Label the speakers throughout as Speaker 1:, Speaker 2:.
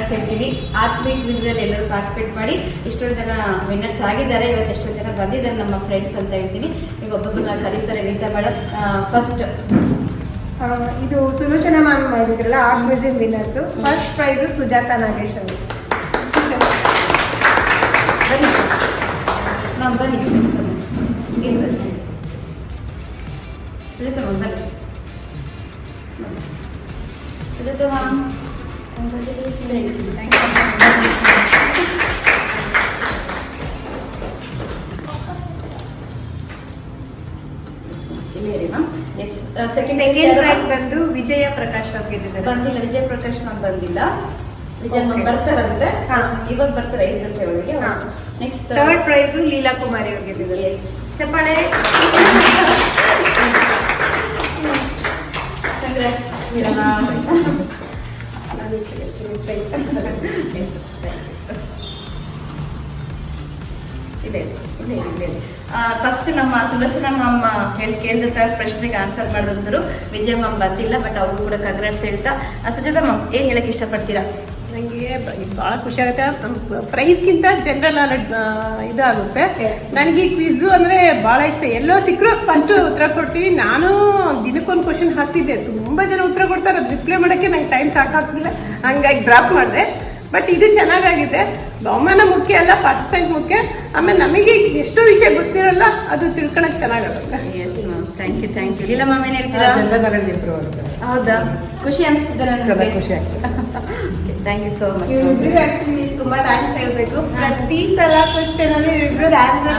Speaker 1: Congrats ಹೇಳ್ತೀನಿ. ಆತ್ಮಿಕ್ ಕ್ವಿಝಲ್ಲಿ ಎಲ್ಲರೂ participate ಮಾಡಿ ಎಷ್ಟೊಂದು ಜನ ವಿನ್ನರ್ಸ್ ಆಗಿದ್ದಾರೆ. ಇವತ್ತು ಎಷ್ಟೊಂದು ಜನ ಬಂದಿದ್ದಾರೆ ನಮ್ಮ ಫ್ರೆಂಡ್ಸ್ ಅಂತ ಹೇಳ್ತೀನಿ. ಈಗ ಒಬ್ಬೊಬ್ಬರನ್ನ ಕರೀತಾರೆ. Neeta madam first.
Speaker 2: ಇದು ಸುಲೋಚನಾ ಮ್ಯಾಮ್ ಮಾಡಿದ್ರಲ್ಲ ಆ quizzing winners. First prize Sujata Nagesh ಅವರು.
Speaker 1: ಬನ್ನಿ ಮ್ಯಾಮ್, ಬನ್ನಿ ಸುಜಾತ ಮ್ಯಾಮ್, ಬನ್ನಿ ಸುಜಾತ ಮ್ಯಾಮ್. ಸೆಕೆಂಡ್
Speaker 2: ಪ್ರೈಸ್ ಬಂದು ವಿಜಯ ಪ್ರಕಾಶ್ ಅವ್ರು ಗೆದ್ದಿದ್ದಾರೆ.
Speaker 1: ಬಂದಿಲ್ಲ, ವಿಜಯ ಪ್ರಕಾಶ್ ಮ್ಯಾಮ್ ಬಂದಿಲ್ಲ. ವಿಜಯ ಮ್ಯಾಮ್ ಬರ್ತಾರಂತೆ, ಇವಾಗ ಬರ್ತಾರೆ 5 ಗಂಟೆ ಒಳಗೆ. ನೆಕ್ಸ್ಟ್
Speaker 2: ಥರ್ಡ್ ಪ್ರೈಸು ಲೀಲಾ ಕುಮಾರಿ ಅವ್ರು ಗೆದ್ದಿದ್ದಾರೆ. ಚಪ್ಪಾಳೆ.
Speaker 1: ಕಂಗ್ರಾಟ್ಸ್. ಫಸ್ಟ್ ನಮ್ಮ ಸುಲೋಚನಾ ಮ್ಯಾಮ್ ಕೇಳಿದ ಪ್ರಶ್ನೆಗೆ ಆನ್ಸರ್ ಮಾಡಿದ್ರು. ವಿಜಯ ಮ್ಯಾಮ್ ಬಂದಿಲ್ಲ, ಬಟ್ ಅವರು ಕೂಡ ಕಂಗ್ರಾಟ್ಸ್ ಹೇಳ್ತಾ. ಸುಜಾತ ಮ್ಯಾಮ್ ಏನು ಹೇಳಕ್ಕೆ ಇಷ್ಟಪಡ್ತೀರಾ?
Speaker 3: ನನಗೆ ಭಾಳ ಖುಷಿ ಆಗುತ್ತೆ. ಪ್ರೈಸ್ಗಿಂತ ಜನರಲ್ ನಾಲೆಡ್ಜ್ ಇದಾಗುತ್ತೆ. ನನಗೆ ಈ ಕ್ವಿಝು ಅಂದರೆ ಭಾಳ ಇಷ್ಟ. ಎಲ್ಲೋ ಸಿಕ್ಕರು ಫಸ್ಟ್ ಉತ್ತರ ಕೊಡ್ತೀವಿ. ನಾನು ದಿನಕ್ಕೊಂದು ಕ್ವಶನ್ ಹಾಕ್ತಿದ್ದೆ. ತುಂಬ ಜನ ಉತ್ತರ ಕೊಡ್ತಾರೆ, ಅದು ರಿಪ್ಲೈ ಮಾಡೋಕ್ಕೆ ನಂಗೆ ಟೈಮ್ ಸಾಕಾಗ್ತಿಲ್ಲ, ಹಂಗಾಗಿ ಡ್ರಾಪ್ ಮಾಡಿದೆ. ಬಟ್ ಇದು ಚೆನ್ನಾಗಾಗಿದೆ. ಬಹುಮಾನ ಮುಖ್ಯ ಅಲ್ಲ, ಪಾರ್ಟಿಸಿಪೆಂಟ್ ಮುಖ್ಯ. ಆಮೇಲೆ ನಮಗೆ ಎಷ್ಟೋ ವಿಷಯ ಗೊತ್ತಿರಲ್ಲ, ಅದು ತಿಳ್ಕೊಳಕ್ಕೆ ಚೆನ್ನಾಗಾಗುತ್ತೆ.
Speaker 1: Thank you. ಇಲ್ಲ ಮ್ಯಾಮ್ ಏನು ಹೇಳ್ತೀರಾ? ಹೌದಾ, ಖುಷಿ ಅನಿಸ್ತಿದೆ ನನಗೆ.
Speaker 3: ಖುಷಿ ಆಗ್ತದೆ.
Speaker 1: Thank you so much.
Speaker 2: ಇವ್ರಿಬ್ರಿಗೂ ಆಕ್ಚುಲಿ ತುಂಬಾ ಥ್ಯಾಂಕ್ಸ್ ಹೇಳ್ಬೇಕು. ಪ್ರತಿ ಸಲ ಕ್ವೆಶ್ಚನ್ ಅಲ್ಲಿ ಇವ್ರಿಬ್ರದ್ದು answer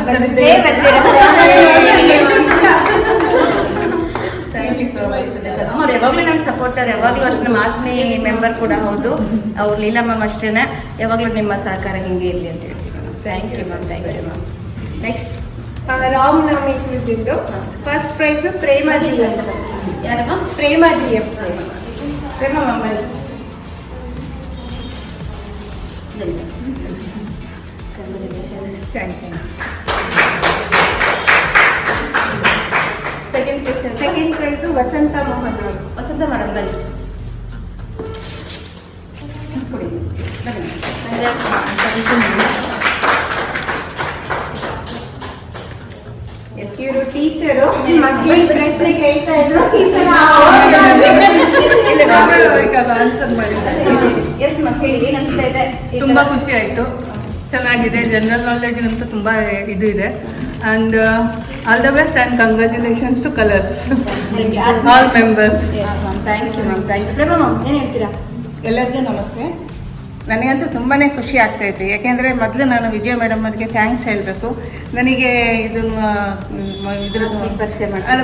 Speaker 1: thank you so much Sujata ma'am. ಅವ್ರು ಯಾವಾಗಲೂ ನಂಗೆ ಸಪೋರ್ಟರ್, ಯಾವಾಗಲೂ ಅಷ್ಟು ನಮ್ಮ ಆತ್ಮೀಯ ಮೆಂಬರ್ ಕೂಡ ಹೌದು. ಅವ್ರು ಲೀಲಾ ಮ್ಯಾಮ್ ಅಷ್ಟೇ, ಯಾವಾಗಲೂ ನಿಮ್ಮ ಸಹಕಾರ ಹಿಂಗೆ ಇರಲಿ ಅಂತ ಹೇಳ್ತೀನಿ. Thank you ma'am. Thank you ma'am. Next
Speaker 2: Ramanavami quiz ಇಂದು ಫಸ್ಟ್ ಪ್ರೈಸು ಪ್ರೇಮಾಜಿ ಅಂತ.
Speaker 1: ಯಾರಮ್ಮ?
Speaker 2: ಪ್ರೇಮಾಜಿ.
Speaker 1: ಪ್ರೇಮ ಮ್ಯಾಮ್ ಬನ್ನಿ.
Speaker 2: ಸೆಕೆಂಡ್ ಪ್ರೈಸು ವಸಂತ ಮೋಹನ್ ಅವರು.
Speaker 1: ವಸಂತ ಮೇಡಮ್ ಬನ್ನಿ.
Speaker 2: ಇವರು ಟೀಚರು, ಮಕ್ಕಳಿಗೆ ಪ್ರಶ್ನೆ ಕೇಳ್ತಾ ಇದ್ರು.
Speaker 3: ಆನ್ಸರ್ ಮಾಡಿದ್ದಾರೆ.
Speaker 1: ಎಸ್ ಮ್ಯಾಮ್, ಹೇಳಿ ಏನು ಅನಿಸ್ತಾ ಇದೆ?
Speaker 4: ತುಂಬ ಖುಷಿ ಆಯಿತು, ಚೆನ್ನಾಗಿದೆ. ಜನರಲ್ ನಾಲೆಡ್ಜ್ನಂತೂ ತುಂಬ ಇದು ಇದೆ. And all the best and congratulations to Colors all members.
Speaker 1: Thank you ma'am. Thank you. Prema ma'am ಏನು ಹೇಳ್ತೀರಾ?
Speaker 4: ಎಲ್ಲರಿಗೂ ನಮಸ್ತೆ. ನನಗಂತೂ ತುಂಬಾ ಖುಷಿ ಆಗ್ತಾಯಿತ್ತು. ಯಾಕೆಂದರೆ ಮೊದಲು ನಾನು ವಿಜಯ ಮೇಡಮ್ ಅವರಿಗೆ ಥ್ಯಾಂಕ್ಸ್ ಹೇಳಬೇಕು. ನನಗೆ ಇದನ್ನು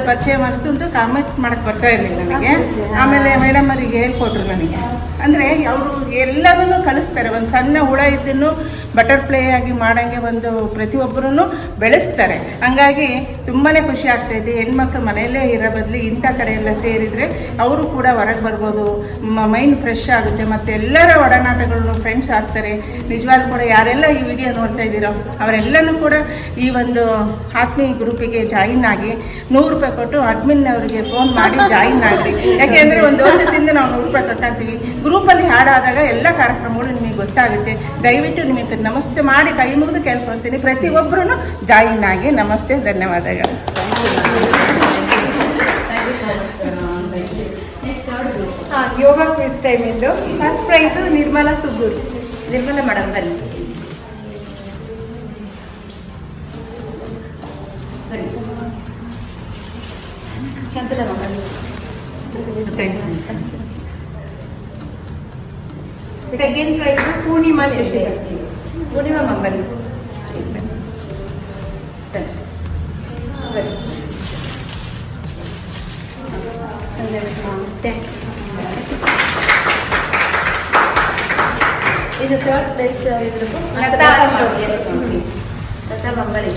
Speaker 4: ಪರಿಚಯ ಮಾಡಿತು ಅಂತ ಕಾಮೆಂಟ್ ಮಾಡೋಕ್ಕೆ ಬರ್ತಾ ಇರಲಿಲ್ಲ ನನಗೆ. ಆಮೇಲೆ ಮೇಡಮ್ ಅವರಿಗೆ ಹೇಳ್ಕೊಟ್ರು ನನಗೆ. ಅಂದರೆ ಅವರು ಎಲ್ಲದನ್ನು ಕಲಿಸ್ತಾರೆ. ಒಂದು ಸಣ್ಣ ಹುಳ ಇದನ್ನು ಬಟರ್ಫ್ಲೈ ಆಗಿ ಮಾಡೋಂಗೆ ಒಂದು ಪ್ರತಿಯೊಬ್ಬರೂ ಬೆಳೆಸ್ತಾರೆ. ಹಂಗಾಗಿ ತುಂಬಾ ಖುಷಿ ಆಗ್ತಾಯಿದೆ. ಹೆಣ್ಮಕ್ಳು ಮನೆಯಲ್ಲೇ ಇರೋ ಬದಲು ಇಂಥ ಕಡೆ ಎಲ್ಲ ಸೇರಿದರೆ ಅವರು ಕೂಡ ಹೊರಗೆ ಬರ್ಬೋದು, ಮೈಂಡ್ ಫ್ರೆಶ್ ಆಗುತ್ತೆ, ಮತ್ತು ಎಲ್ಲರ ಒಡನಾಟಗಳು ಫ್ರೆಂಡ್ಸ್ ಆಗ್ತಾರೆ. ನಿಜವಾಗ್ಲೂ ಕೂಡ ಯಾರೆಲ್ಲ ಈ ವಿಡಿಯೋ ನೋಡ್ತಾ ಇದ್ದೀರೋ ಅವರೆಲ್ಲನೂ ಕೂಡ ಈ ಒಂದು ಆತ್ಮೀಯ ಗ್ರೂಪಿಗೆ ಜಾಯಿನ್ ಆಗಿ 100 ರೂಪಾಯಿ ಕೊಟ್ಟು ಅಡ್ಮಿನ್ ಅವರಿಗೆ ಫೋನ್ ಮಾಡಿ ಜಾಯಿನ್ ಆಗಿರಿ. ಯಾಕೆಂದರೆ ಒಂದು ವರ್ಷದಿಂದ ನಾವು 100 ರೂಪಾಯಿ ಕಟ್ಟಾಗ್ತೀವಿ. ಗ್ರೂಪಲ್ಲಿ ಹಾಡಾದಾಗ ಎಲ್ಲ ಕಾರ್ಯಕ್ರಮಗಳು ನಿಮಗೆ ಗೊತ್ತಾಗುತ್ತೆ. ದಯವಿಟ್ಟು ನಿಮಗೆ ನಮಸ್ತೆ ಮಾಡಿ ಕೈ ಮುಗಿದು ಕೇಳ್ಕೊಳ್ತೀನಿ, ಪ್ರತಿಯೊಬ್ಬರೂ ಜಾಯಿನ್ ಆಗಿ. ನಮಸ್ತೆ, ಧನ್ಯವಾದಗಳು.
Speaker 2: ಯೋಗ ಕ್ವಿಸ್ ಟೈಮ್ ಇಂದು first prize Nirmala Subbur.
Speaker 1: Nirmala madam ಬನ್ನಿ.
Speaker 2: Second prize Poornima Shashidhar.
Speaker 1: Poornima ma'am ಬನ್ನಿ. ಇದು ಥರ್ಡ್ ಪ್ಲೇಸ್ ಇದ್ರದ್ದು ಲತಾ ಮ್ಯಾಮ್ ಬನ್ನಿ.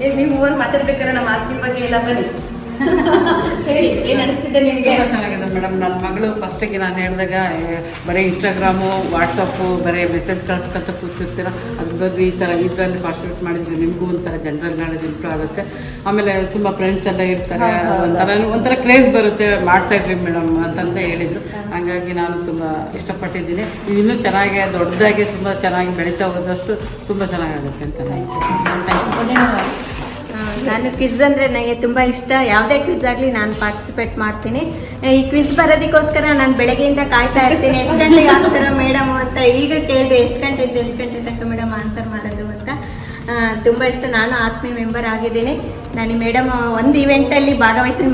Speaker 1: ನೀವು ಮೂವರು ಮಾತಾಡ್ಬೇಕಾದ್ರೆ ನಮ್ಮ ಆತ್ಮೀಯ ಬಗ್ಗೆ ಎಲ್ಲ ಬನ್ನಿ. ಹೇಳಿ, ಏನು ಅನಿಸ್ತಿದ್ದೆ ನಿಮಗೆ?
Speaker 4: ಚೆನ್ನಾಗಿದೆ.
Speaker 5: ಮೇಡಮ್. ನನ್ನ ಮಗಳು ಫಸ್ಟಿಗೆ ನಾನು ಹೇಳಿದಾಗ ಬರೀ ಇನ್ಸ್ಟಾಗ್ರಾಮು ವಾಟ್ಸಪ್ಪು ಬರೀ ಮೆಸೇಜ್ ಕಳಿಸ್ಕೊಂತ ಕೂತಿರ್ತೀರ, ಅದ್ರ ಬಗ್ಗೆ ಈ ಥರ ಇದರಲ್ಲಿ ಪಾರ್ಟಿಸಿಪೇಟ್ ಮಾಡಿದರೆ ನಿಮಗೂ ಒಂಥರ ಜನರಲ್ ನಾಲೆಜ್ ಇಂಪ್ರೂವ್ ಆಗುತ್ತೆ. ಆಮೇಲೆ ತುಂಬ ಫ್ರೆಂಡ್ಸ್ ಎಲ್ಲ ಇರ್ತಾರೆ, ಒಂಥರ ಕ್ರೇಜ್ ಬರುತ್ತೆ, ಮಾಡ್ತಾಯಿದ್ರಿ ಮೇಡಮ್ ಅಂತಂತ ಹೇಳಿದರು. ಹಾಗಾಗಿ ನಾನು ತುಂಬ ಇಷ್ಟಪಟ್ಟಿದ್ದೀನಿ. ಇನ್ನೂ ಚೆನ್ನಾಗಿ ದೊಡ್ಡದಾಗಿ ತುಂಬ ಚೆನ್ನಾಗಿ ಬೆಳೀತಾ ಹೋದಷ್ಟು ತುಂಬ ಚೆನ್ನಾಗಾಗುತ್ತೆ ಅಂತ
Speaker 6: ನಾನು ಕ್ವಿಜ್ ಅಂದರೆ ನನಗೆ ತುಂಬ ಇಷ್ಟ. ಯಾವುದೇ ಕ್ವಿಜ್ ಆಗಲಿ ನಾನು ಪಾರ್ಟಿಸಿಪೇಟ್ ಮಾಡ್ತೀನಿ. ಈ ಕ್ವಿಜ್ ಬರೋದಕ್ಕೋಸ್ಕರ ನಾನು ಬೆಳಗ್ಗೆಯಿಂದ ಕಾಯ್ತಾ ಇರ್ತೀನಿ, ಎಷ್ಟು ಗಂಟೆಗೆ ಆಗ್ತಾರೋ ಮೇಡಮ್ ಅಂತ. ಈಗ ಕೇಳಿದೆ ಎಷ್ಟು ಗಂಟೆಯಿಂದ ಎಷ್ಟು ಗಂಟೆ ತನಕ ಮೇಡಮ್ ಆನ್ಸರ್ ಮಾಡೋದು ಅಂತ. ತುಂಬ ಇಷ್ಟ. ನಾನು ಆತ್ಮೀಯ ಮೆಂಬರ್ ಆಗಿದ್ದೀನಿ. ನಾನು ಮೇಡಮ್ ಒಂದು ಇವೆಂಟಲ್ಲಿ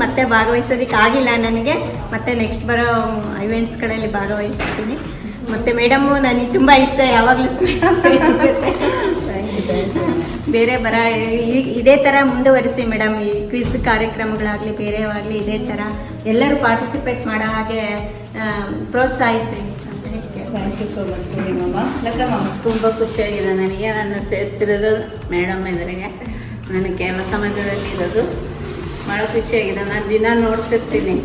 Speaker 6: ಮತ್ತೆ ಭಾಗವಹಿಸೋದಕ್ಕೆ ಆಗಿಲ್ಲ ನನಗೆ. ಮತ್ತೆ ನೆಕ್ಸ್ಟ್ ಬರೋ ಇವೆಂಟ್ಸ್ಗಳಲ್ಲಿ ಭಾಗವಹಿಸ್ತೀನಿ. ಮತ್ತು ಮೇಡಮ್ಮು ನನಗೆ ತುಂಬ ಇಷ್ಟ, ಯಾವಾಗಲೂ ಸಿಗುತ್ತೆ. ಬೇರೆ ಇದೇ ಥರ ಮುಂದುವರಿಸಿ ಮೇಡಮ್. ಈ ಕ್ವಿಜ್ ಕಾರ್ಯಕ್ರಮಗಳಾಗಲಿ ಬೇರೆವಾಗಲಿ ಇದೇ ಥರ ಎಲ್ಲರೂ ಪಾರ್ಟಿಸಿಪೇಟ್ ಮಾಡೋ ಹಾಗೆ ಪ್ರೋತ್ಸಾಹಿಸಿ ಅಂತ ಹೇಳ್ತೀನಿ.
Speaker 1: Thank you so much ma'am.
Speaker 7: ತುಂಬ ಖುಷಿಯಾಗಿದೆ ನನಗೆ. ನನ್ನ ಸೇರಿಸಿರೋದು ಮೇಡಮ್ ಎದುರಿಗೆ ನನಗೆ ಕೆಲಸ ಮಧ್ಯದಲ್ಲಿ ಇರೋದು ಭಾಳ ಖುಷಿಯಾಗಿದೆ. ನಾನು ದಿನ ನೋಡ್ತಿರ್ತೀನಿ.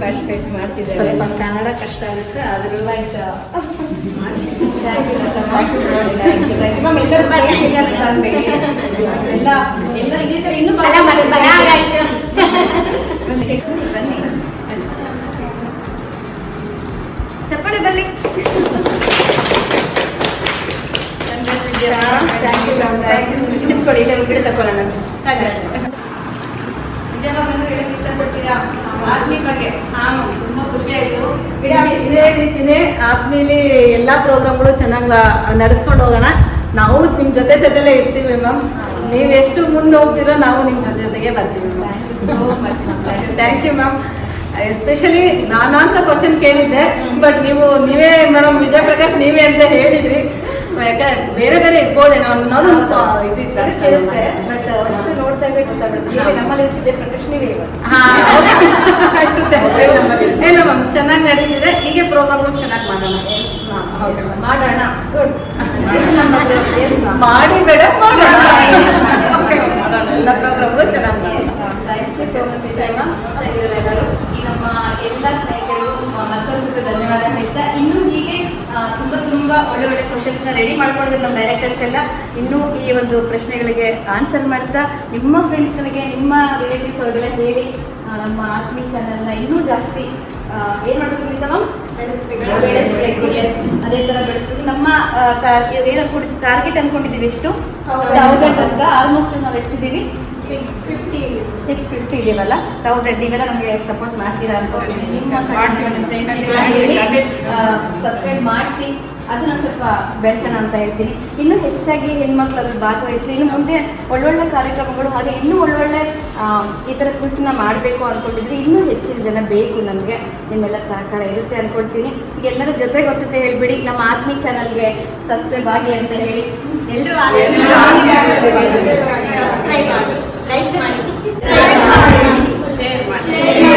Speaker 1: ಪಾರ್ಟಿಸಿಪೇಟ್ ಮಾಡ್ತಿದ್ದಾರೆ.
Speaker 7: ಸ್ವಲ್ಪ ಕನ್ನಡ ಕಷ್ಟ ಆಗುತ್ತೆ, ಆದರೂ
Speaker 1: ಎಲ್ಲರೂ ಇದೇ ಥರ ಇನ್ನೂ ಚಪ್ಪಾಳೆ ಬರಲಿ. ನಿಂತ್ಕೊಳ್ಳಿ, ಇಲ್ಲ ಗಿಡ ತಗೊಳ್ಳೋಣ. ನಿಜವಾಗ್ಲೂ ಹೇಳಕ್ಕೆ ಇಷ್ಟಪಡ್ತೀರಾ ಆತ್ಮೀಯ ಬಗ್ಗೆ? ಹಾಂ, ತುಂಬ ಖುಷಿ ಆಯಿತು.
Speaker 8: ಇದೇ ರೀತಿನೇ ಆದ್ಮೇಲೆ ಎಲ್ಲ ಪ್ರೋಗ್ರಾಮ್ಗಳು ಚೆನ್ನಾಗಿ ನಡೆಸ್ಕೊಂಡು ಹೋಗೋಣ. ನಾವು ನಿಮ್ಮ ಜೊತೆಲೇ ಇರ್ತೀವಿ ಮ್ಯಾಮ್. ನೀವು ಎಷ್ಟು ಮುಂದೆ ಹೋಗ್ತೀರೋ ನಾವು ನಿಮ್ಮ ಜೊತೆಗೆ ಬರ್ತೀವಿ ma'am. Thank you ma'am. Especially ನಾನಂತ ಕ್ವಶನ್ ಕೇಳಿದ್ದೆ, ಬಟ್ ನೀವೇ ಮೇಡಮ್ ವಿಜಯ ಪ್ರಕಾಶ್ ನೀವೇ ಅಂತ ಹೇಳಿದ್ರಿ. ಯಾಕಂದ್ರೆ ಬೇರೆ ಬೇರೆ ಇರ್ಬೋದೇನೋ ಅನ್ನೋದು
Speaker 1: ಇರುತ್ತೆ, ಬಟ್ ಒಂದು ನೋಡ್ತಾ ಇದ್ರೆ ಗೊತ್ತಾಗ್ಬಿಡುತ್ತೆ ನಮ್ಮಲ್ಲಿ ವಿಜಯ ಪ್ರಕಾಶ್ ನೀವೇ.
Speaker 8: ಇಲ್ಲ ಮ್ಯಾಮ್, ಚೆನ್ನಾಗಿ ನಡೀತಿದೆ. ಹೀಗೆ ಪ್ರೋಗ್ರಾಮ್ಗಳು ಚೆನ್ನಾಗಿ ಮಾಡೋಣ.
Speaker 1: ಮಾಡೋಣ.
Speaker 8: ಮಾಡಿ ಬೇಡ ಮಾಡೋಣ. ಎಲ್ಲ ಪ್ರೋಗ್ರಾಮ್ಗಳು ಚೆನ್ನಾಗಿ ಮಾಡೋಣ.
Speaker 1: Thank you so much Vijayamma. ಎಲ್ಲರೂ ಈ ನಮ್ಮ ಎಲ್ಲ ಸ್ನೇಹಿತರು ಮತ್ತೊಂದು ಸತ ಧನ್ಯವಾದ ಹೇಳ್ತಾ, ಇನ್ನೂ ಹೀಗೆ ತುಂಬ ಒಳ್ಳೆ ಕ್ವಶನ್ಸ್ನ ರೆಡಿ ಮಾಡ್ಕೊಂಡಿದ್ರು ನಮ್ಮ ಡೈರೆಕ್ಟರ್ಸ್ ಎಲ್ಲ. ಇನ್ನೂ ಈ ಒಂದು ಪ್ರಶ್ನೆಗಳಿಗೆ ಆನ್ಸರ್ ಮಾಡ್ತಾ ನಿಮ್ಮ ಫ್ರೆಂಡ್ಸ್ಗಳಿಗೆ, ನಿಮ್ಮ ರಿಲೇಟಿವ್ಸ್ ಅವ್ರಿಗೆಲ್ಲ ಹೇಳಿ ನಮ್ಮ ಆತ್ಮೀಯ ಚಾನಲ್ನ ಇನ್ನೂ ಜಾಸ್ತಿ ಏನು ಮಾಡಬೇಕು ಮ್ಯಾಮ್? ಬೆಳೆಸಬೇಕು. ಎಸ್, ಅದೇ ಥರ ಬೆಳೆಸ್ಬೇಕು. ನಮ್ಮ ಏನೋ ಟಾರ್ಗೆಟ್ ಅಂದ್ಕೊಂಡಿದ್ದೀವಿ ಎಷ್ಟು 1000 ಅಂತ. ಆಲ್ಮೋಸ್ಟ್ ನಾವು ಎಷ್ಟಿದ್ದೀವಿ? 650 ಇದೀವಲ್ಲ. 1000 ನೀವೆಲ್ಲ ನಮಗೆ ಸಪೋರ್ಟ್ ಮಾಡ್ತೀರಾ ಅನ್ಕೋತೀನಿ. ನಿಮ್ಮ ಸಬ್ಸ್ಕ್ರೈಬ್ ಮಾಡಿಸಿ ಅದನ್ನ ಸ್ವಲ್ಪ ಬೆಳೆಸೋಣ ಅಂತ ಹೇಳ್ತೀನಿ. ಇನ್ನೂ ಹೆಚ್ಚಾಗಿ ಹೆಣ್ಮಕ್ಳು ಅದ್ರಲ್ಲಿ ಭಾಗವಹಿಸಲಿ. ಇನ್ನು ಮುಂದೆ ಒಳ್ಳೊಳ್ಳೆ ಕಾರ್ಯಕ್ರಮಗಳು, ಹಾಗೆ ಇನ್ನೂ ಒಳ್ಳೊಳ್ಳೆ ಈ ಥರ ಕ್ವಿಜ್ನ ಮಾಡಬೇಕು ಅಂದ್ಕೊಂಡಿದ್ರೆ ಇನ್ನೂ ಹೆಚ್ಚಿನ ಜನ ಬೇಕು ನಮಗೆ. ನಿಮ್ಮೆಲ್ಲ ಸಹಕಾರ ಇರುತ್ತೆ ಅಂದ್ಕೊಳ್ತೀನಿ. ಈಗ ಎಲ್ಲರ ಜೊತೆಗೆ ಒಂದ್ಸತಿ ಹೇಳ್ಬಿಡಿ, ನಮ್ಮ ಆತ್ಮೀಯ ಚಾನಲ್ಗೆ ಸಬ್ಸ್ಕ್ರೈಬ್ ಆಗಿ ಅಂತ ಹೇಳಿ ಎಲ್ಲರೂ ಲೈಕ್ ಮಾಡಿ, ಶೇರ್ ಮಾಡಿ.